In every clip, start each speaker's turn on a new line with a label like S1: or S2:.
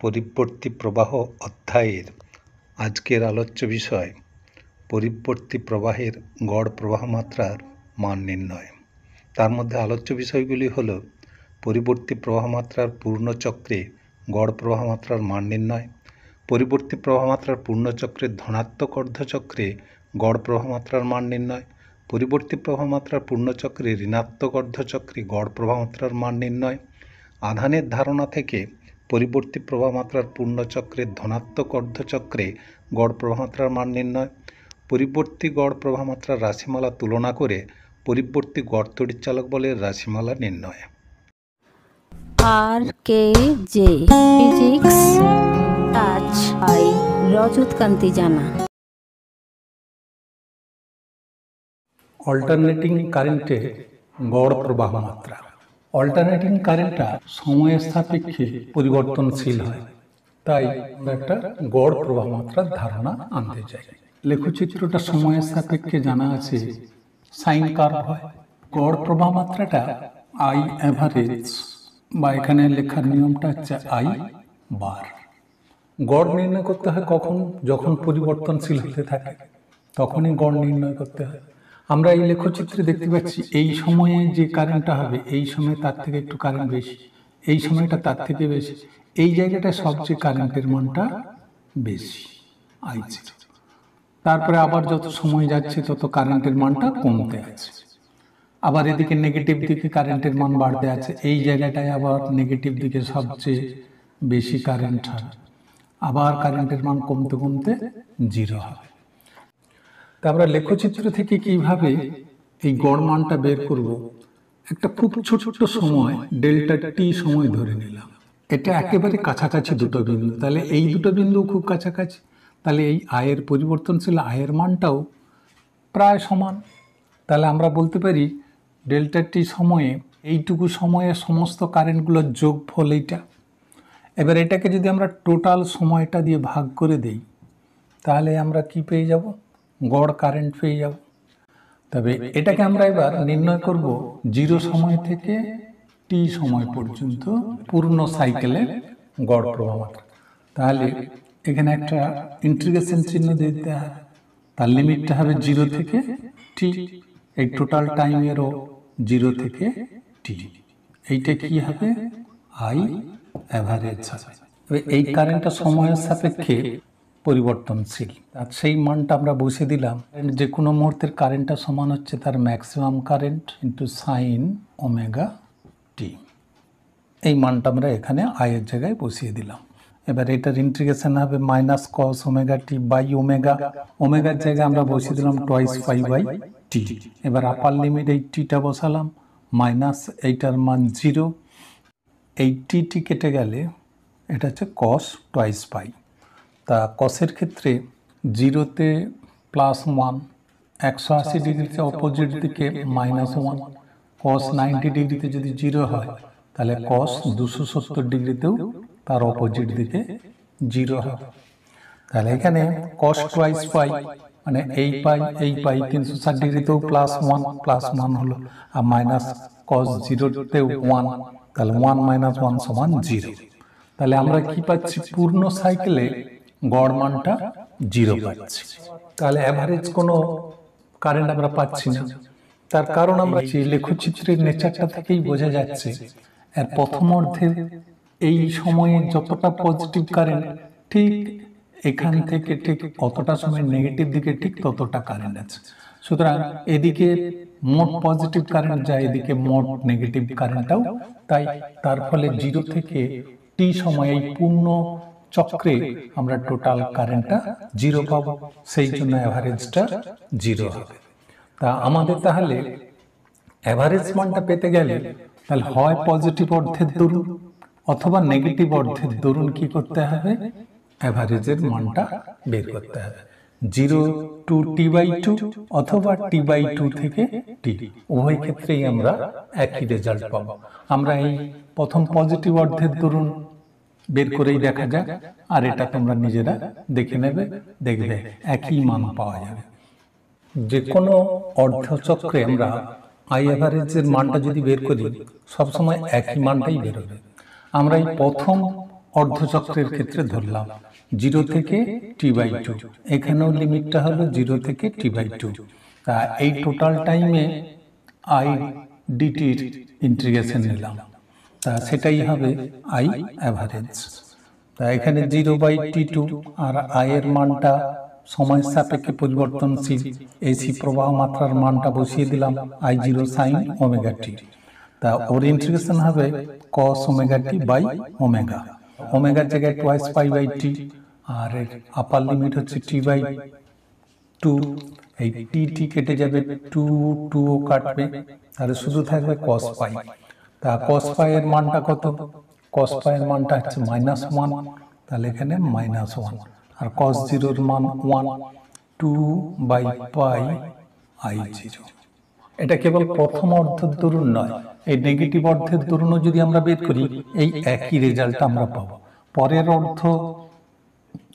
S1: পরিবর্তী প্রবাহ অধ্যায়ের আজকের আলোচ্য বিষয় পরিবর্তী প্রবাহের গড় প্রবাহ মাত্রার মান নির্ণয়। তার মধ্যে আলোচ্য বিষয়গুলি হল পরিবর্তী প্রবাহ মাত্রার পূর্ণচক্রে গড় প্রবাহ মাত্রার মান নির্ণয়, পরিবর্তী প্রবাহ মাত্রার পূর্ণচক্রের ধনাত্মক অর্ধচক্রে গড় প্রবাহ মাত্রার মান নির্ণয়, পরিবর্তী প্রবাহ মাত্রার পূর্ণচক্রে ঋণাত্মক অর্ধচক্রে গড় প্রবাহ মাত্রার মান নির্ণয়, আধানের ধারণা থেকে পরিবর্তী প্রবাহ মাত্রার পূর্ণচক্রের ধনাত্মক অর্ধচক্রে গড় প্রবাহ মাত্রার মান নির্ণয়, পরিবর্তী গড় প্রবাহ মাত্রার রাশিমালা তুলনা করে পরিবর্তী গড় তড়িৎচালক বলের রাশিমালা নির্ণয়।
S2: RKJ physics touch by Rajat Kanti জানা।
S3: অল্টারনেটিং কারেন্টে গড় প্রবাহ মাত্রা। অল্টারনেটিং কারেন্টটা সময়ের সাপেক্ষে পরিবর্তনশীল হয়, তাই আমরা একটা গড় প্রবাহ মাত্রার ধারণা আনতে চাই। লেখচিত্রটা সময়ের সাপেক্ষে জানা আছে সাইন কার্ভ হয়। গড় প্রবাহ মাত্রাটা আই অ্যাভারেজ বা এখানে লেখার নিয়মটা হচ্ছে আই বার। গড় নির্ণয় করতে হয় কখন? যখন পরিবর্তনশীল হতে থাকে তখনই গড় নির্ণয় করতে হয়। আমরা এই লেখচিত্রে দেখতে পাচ্ছি এই সময়ে যে কারেন্টটা হবে এই সময় তার থেকে একটু কারেন্ট বেশি, এই সময়টা তার থেকে বেশি, এই জায়গাটা সবচেয়ে কারেন্টের মানটা বেশি আই জিরো। তারপরে আবার যত সময় যাচ্ছে তত কারেন্টের মানটা কমতে আছে, আবার এদিকে নেগেটিভ দিকে কারেন্টের মান বাড়তে আছে, এই জায়গাটায় আবার নেগেটিভ দিকে সবচেয়ে বেশি কারেন্ট হবে, আবার কারেন্টের মান কমতে কমতে জিরো হবে। তা আমরা লেখচিত্র থেকে কিভাবে এই গড় মানটা বের করব? একটা খুব ছোট সময় ডেল্টা টি সময় ধরে নিলাম, এটা একেবারে কাছাকাছি দুটো বিন্দু, তাহলে এই দুটো বিন্দু খুব কাছাকাছি, তাহলে এই আয়ের পরিবর্তনশীল আয়ের মানটাও প্রায় সমান। তাহলে আমরা বলতে পারি ডেল্টা টি সময়ে এইটুকু সময়ে সমস্ত কারেন্টগুলোর যোগফল এইটা। এবার এটাকে যদি আমরা টোটাল সময়টা দিয়ে ভাগ করে দেই তাহলে আমরা কি পেয়ে যাব? গড় কারেন্ট পেয়ে যাব। তবে এটাকে আমরা এবার নির্ণয় করব জিরো সময় থেকে টি সময় পর্যন্ত পূর্ণ সাইকেলের গড় প্রবাহ মাত্রা। তাহলে এখানে একটা ইন্টিগ্রেশন চিহ্ন দিতে হবে, তার লিমিটটা হবে জিরো থেকে টি, এই টোটাল টাইমেরও জিরো থেকে টি। এইটা কি হবে? আই অ্যাভারেজ হবে। এই কারেন্টটা সময়ের সাপেক্ষে পরিবর্তনশীল, আর সেই মানটা আমরা বসে দিলাম। যে কোনো মুহূর্তের কারেন্টটা সমান হচ্ছে তার maximum current into sine omega t. এই মানটা আমরা এখানে আয়ের জায়গায় বসিয়ে দিলাম। এবার এটার ইন্টিগ্রেশন হবে minus cos omega T by omega, ওমেগার জায়গায় আমরা বসিয়ে দিলাম টয়েস পাই বাই টি। এবার আপার লিমিট এই টিটা বসালাম, মাইনাস এইটার মান জিরো, এই টি কেটে গেলে এটা হচ্ছে কস টয়েস পাই। তা কসের ক্ষেত্রে জিরোতে প্লাস ওয়ান, 180 ডিগ্রিতে অপোজিট দিকে মাইনাস ওয়ান, কস 90 ডিগ্রিতে যদি জিরো হয় তাহলে কস 270 ডিগ্রিতেও তার অপোজিট দিকে জিরো হবে। তাহলে এখানে কস টুয়াইস পাই মানে এই পাই 360 ডিগ্রিতেও প্লাস ওয়ান হলো, আর মাইনাস কস জিরোতেও ওয়ান, তাহলে ওয়ান মাইনাস ওয়ান সমান জিরো। তাহলে আমরা কি পাচ্ছি? পূর্ণ সাইকেলে গড় মানটা জিরো পাচ্ছি। তাহলে অ্যাভারেজ কোনো কারেন্ট আমরা পাচ্ছি না। তার কারণ আমরা লেখচিত্রের নেচারটা থেকেই বোঝা যাচ্ছে এর প্রথম অর্ধে এই সময়ে যতটা পজিটিভ কারেন্ট ঠিক এখান থেকে ঠিক অতটা সময় নেগেটিভ দিকে ঠিক ততটা কারেন্ট আছে। সুতরাং এদিকে মোট পজিটিভ কারেন্ট যায়, এদিকে মোট নেগেটিভ কারেন্টটাও তাই। তার ফলে জিরো থেকে টি সময় এই পূর্ণ চক্রে আমরা টোটাল কারেন্টটা জিরো পাবো, সেই জন্য অ্যাভারেজটা জিরো হবে। তা আমাদের তাহলে অ্যাভারেজ মানটা পেতে গেলে তাহলে হয় পজিটিভ অর্ধের দরুন অথবা নেগেটিভ অর্ধের দরুন কি করতে হবে? অ্যাভারেজের মানটা বের করতে হবে। Zero two T by two অথবা টি বাই টু থেকে টি, উভয় ক্ষেত্রেই আমরা একই রেজাল্ট পাবো। আমরা এই প্রথম পজিটিভ অর্ধের দরুন বের করেই দেখা যাক, আর এটা তোমরা নিজেরা দেখে নেবে, দেখবে একই মান পাওয়া যাবে। যে কোনো অর্ধচক্রে আমরা আই অ্যাভারেজের মানটা যদি বের করি সবসময় একই মানটাই বেরোবে। আমরা এই প্রথম অর্ধচক্রের ক্ষেত্রে ধরলাম 0 থেকে t/2, এখানেও লিমিটটা হলো 0 থেকে t/2। তা এই টোটাল টাইমে আই ডিটির ইন্টিগ্রেশন নিলাম, তা সেটাই হবে আই অ্যাভারেজ। তা এখানে 0/t2 আর আই এর মানটা সময়ের সাপেক্ষে পরিবর্তনশীল, এসি প্রবাহ মাত্রার মানটা বসিয়ে দিলাম I0 sin ওমেগা টি। তা ওর ইন্টিগ্রেশন হবে cos omega T by omega, ওমেগার জায়গায় 2π/t, আর এর আপার লিমিট হচ্ছে t/2। এই টি কেটে যাবে, 2 কাটবে, তাহলে শুধু থাকবে cos π। তা cos π এর মানটা কত? cos π এর মানটা হচ্ছে -1, তাহলে এখানে -1, আর cos 0 এর মান 1, 2/πI0। এটা কেবল প্রথম অর্ধের দরুন নয়, এই নেগেটিভ অর্ধের দরুনও যদি আমরা বের করি এই একই রেজাল্ট আমরা পাবো। পরের অর্ধ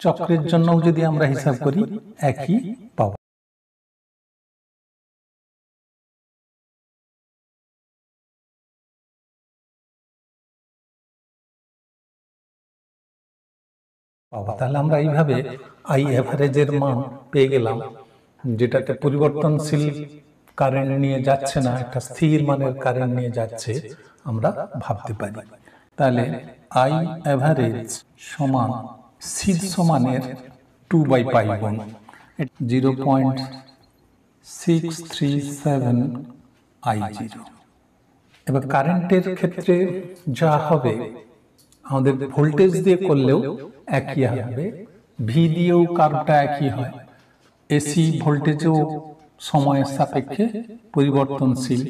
S3: চক্রের জন্যও যদি আমরা হিসাব করি একই পাবো। তাহলে আমরা এইভাবে আই অ্যাভারেজের মান পেয়ে গেলাম, যেটাতে পরিবর্তনশীল কারেন্ট নিয়ে যাচ্ছে না, একটা স্থির মানের কারেন্ট নিয়ে যাচ্ছে, আমরা ভাবতে পারি। তাহলে আই অ্যাভারেজ সমান শীর্ষ মানের 2/π গুণ 0.637 I0। এবার কারেন্টের ক্ষেত্রে যা হবে, আমাদের ভোল্টেজ দিয়ে করলেও একই হবে, ভি দিয়েও কার্ভটা একই হয়, এসি ভোল্টেজও সময়ের সাপেক্ষে পরিবর্তনশীল,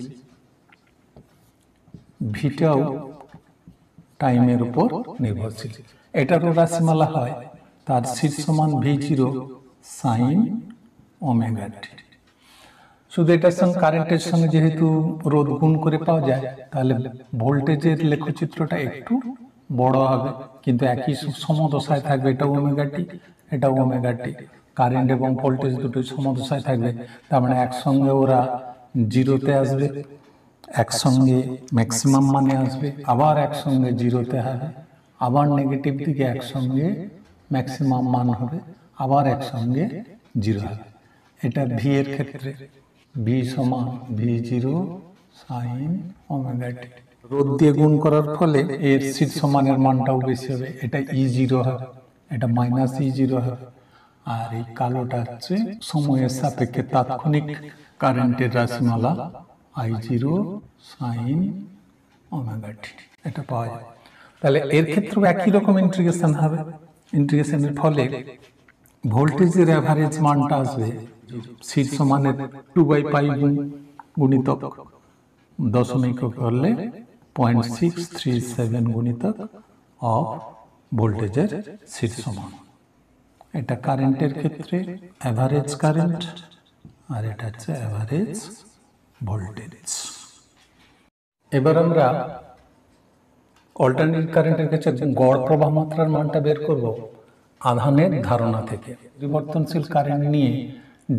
S3: ভিটাও টাইমের উপর নির্ভরশীল। এটারও রাশিমালা হয়, তার শীর্ষ মান V0 sin ওমেগা টি। শুধু এটার সঙ্গে কারেন্টের সঙ্গে যেহেতু রোধ গুণ করে পাওয়া যায়, তাহলে ভোল্টেজের লেখচিত্রটা একটু বড় হবে, কিন্তু একই সমদশায় থাকবে, এটা ওমেগা টি, এটা ওমেগা টি। কারেন্ট এবং ভোল্টেজ দুটোই সমদশায় থাকবে, তার মানে একসঙ্গে ওরা 0-তে আসবে, একসঙ্গে ম্যাক্সিমাম মানে আসবে, আবার একসঙ্গে 0-তে হবে, আবার নেগেটিভ দিকে একসঙ্গে ম্যাক্সিমাম মান হবে, আবার একসঙ্গে 0 হবে। এটা ভি এর ক্ষেত্রে ভি সমান V0 sin ওমেগা টি। রোধ দিয়ে গুণ করার ফলে এর শীর্ষ মানের মানটাও বেশি হবে, এটা E0 হবে, এটা -E0 হবে। আর এই কালোটা হচ্ছে সময়ের সাপেক্ষে তাৎক্ষণিক কারেন্টের রাশিমালা I0 sin ওমেগা টি, এটা পাওয়া যায়। তাহলে এর ক্ষেত্রেও একই রকম ইন্টিগ্রেশন হবে, ইন্টিগ্রেশনের ফলে ভোল্টেজের অ্যাভারেজ মানটা আসবে শীর্ষ মানের 2/π গুণিতক দশমিক করলে 0.637 গুণিতক অফ ভোল্টেজের শীর্ষ মান। এটা কারেন্টের ক্ষেত্রে অ্যাভারেজ কারেন্ট, আর এটা হচ্ছে অ্যাভারেজ ভোল্টেজ। এবার আমরা অল্টারনেট কারেন্টের ক্ষেত্রে গড় প্রবাহ মাত্রার মানটা বের করব আধানের ধারণা থেকে। পরিবর্তনশীল কারেন্ট নিয়ে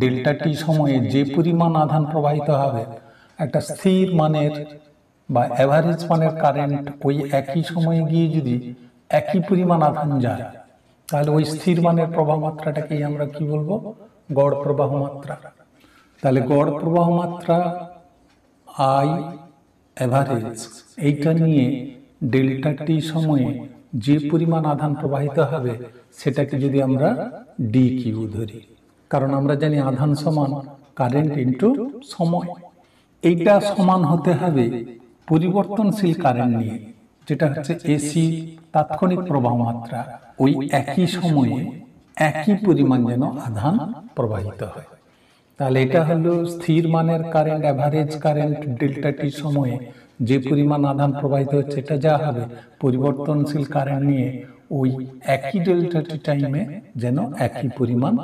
S3: ডেল্টা টি সময়ে যে পরিমাণ আধান প্রবাহিত হবে, একটা স্থির মানের বা অ্যাভারেজ মানের কারেন্ট ওই একই সময়ে গিয়ে যদি একই পরিমাণ আধান যায়, তাহলে ওই স্থির মানের প্রবাহ মাত্রাটাকেই আমরা কি বলবো? গড় প্রবাহ মাত্রা। তাহলে গড় প্রবাহ মাত্রা আই অ্যাভারেজ, এইটা নিয়ে ডেল্টা টি সময়ে যে পরিমাণ আধান প্রবাহিত হবে সেটাকে যদি আমরা ডি কিউ ধরি, কারণ আমরা জানি আধান সমান কারেন্ট ইনটু সময়। এইটা সমান হতে হবে পরিবর্তনশীল কারেন্ট নিয়ে, যেটা হচ্ছে এসি তাৎক্ষণিক প্রবাহ মাত্রা, ওই একই সময়ে একই পরিমাণ যেন আধান প্রবাহিত হয়। তাহলে এটা হলো স্থির মানের কারেন্ট, অ্যাভারেজ কারেন্ট ডেল্টা টি সময়ে যে পরিমাণ আধান প্রবাহিত হচ্ছে, এটা যা হবে পরিবর্তনশীল কারেন্ট নিয়ে ওই একই ডেল্টা টি টাইমে যেন একই পরিমাণ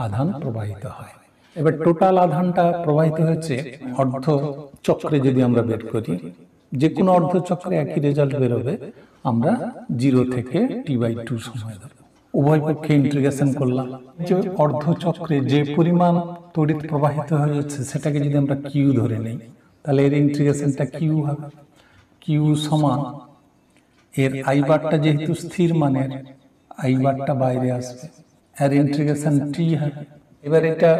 S3: আধান প্রবাহিত হয়। এবার টোটাল আধানটা প্রবাহিত হচ্ছে অর্ধ চক্রে যদি আমরা বের করি, যে কোনো অর্ধ চক্রে একই রেজাল্ট বেরোবে। আমরা 0 থেকে t/2 সময় ধরব, উভয় পক্ষে ইন্টিগ্রেশন করলাম। যে অর্ধ চক্রে যে পরিমাণ তড়িৎ প্রবাহিত হয়ে যাচ্ছে সেটাকে যদি আমরা কিউ ধরে নেই, তাহলে এর ইন্টিগ্রেশনটা কিউ হবে। কিউ সমান এর আই বারটা যেহেতু স্থির মানের, আই বারটা বাইরে আসবে, এর ইন্টিগ্রেশন টি হবে। এবার এটা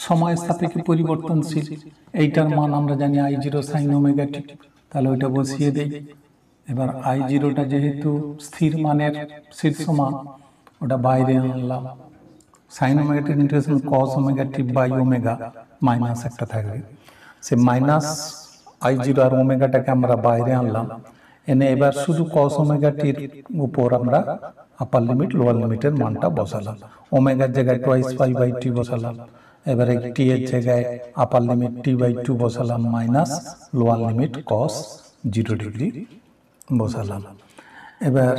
S3: সময় সাপেক্ষে পরিবর্তনশীল, এইটার মান আমরা জানি আই জিরো সাইন ওমেগা টি, তাহলে ওইটা বসিয়ে দেই। এবার আই জিরোটা যেহেতু স্থির মানের শীর্ষ মান, ওটা বাইরে আনলাম, sine omega T integration cos omega T by omega minus একটা থাকবে, সে মাইনাস আই জিরো আর ওমেগাটাকে আমরা বাইরে আনলাম, এনে এবার শুধু কস ওমেগা টির উপর আমরা আপার লিমিট লোয়ার লিমিটের মানটা বসালাম, ওমেগার জায়গায় টোয়াইস পাই বাই টি বসালাম, এবারে টি এর জায়গায় upper limit T by two বসালাম minus lower limit cos 0 degree বসালাম। এবার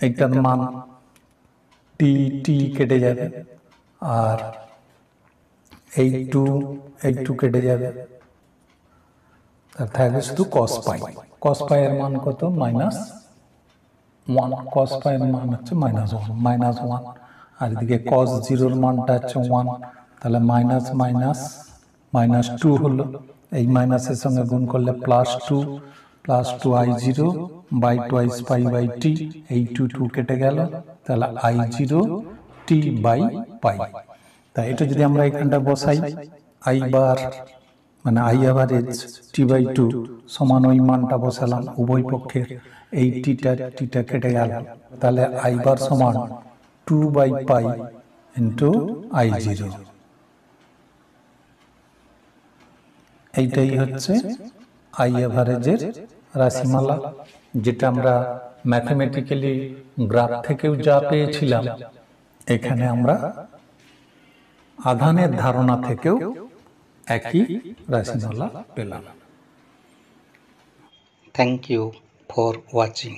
S3: এইটার মান টি টি কেটে যাবে, আর এই টু কেটে যাবে, তার থাকবে শুধু কস পাই। কস পাই এর মান কত? -1। কস পাই এর মান হচ্ছে -1, আর এদিকে কস জিরোর মানটা হচ্ছে 1, তাহলে -2 হলো, এই মাইনাসের সঙ্গে গুণ করলে +2 I zero by twice pi by t, এই টু কেটে গেল, তাহলে I zero t by pi. তাই এটা যদি আমরা এখানটা বসাই, আই বার মানে I average t by two সমান ওই মানটা বসালাম উভয় পক্ষের, এই টিটা কেটে গেল, তাহলে আই বার সমান 2 by pi into I zero. এইটাই হচ্ছে আই অ্যাভারেজের রাশিমালা, যেটা আমরা ম্যাথমেটিক্যালি গ্রাফ থেকেও যা পেয়েছিলাম, এখানে আমরা আধানের ধারণা থেকেও একই রাশিমালা পেলাম।
S1: Thank you for watching.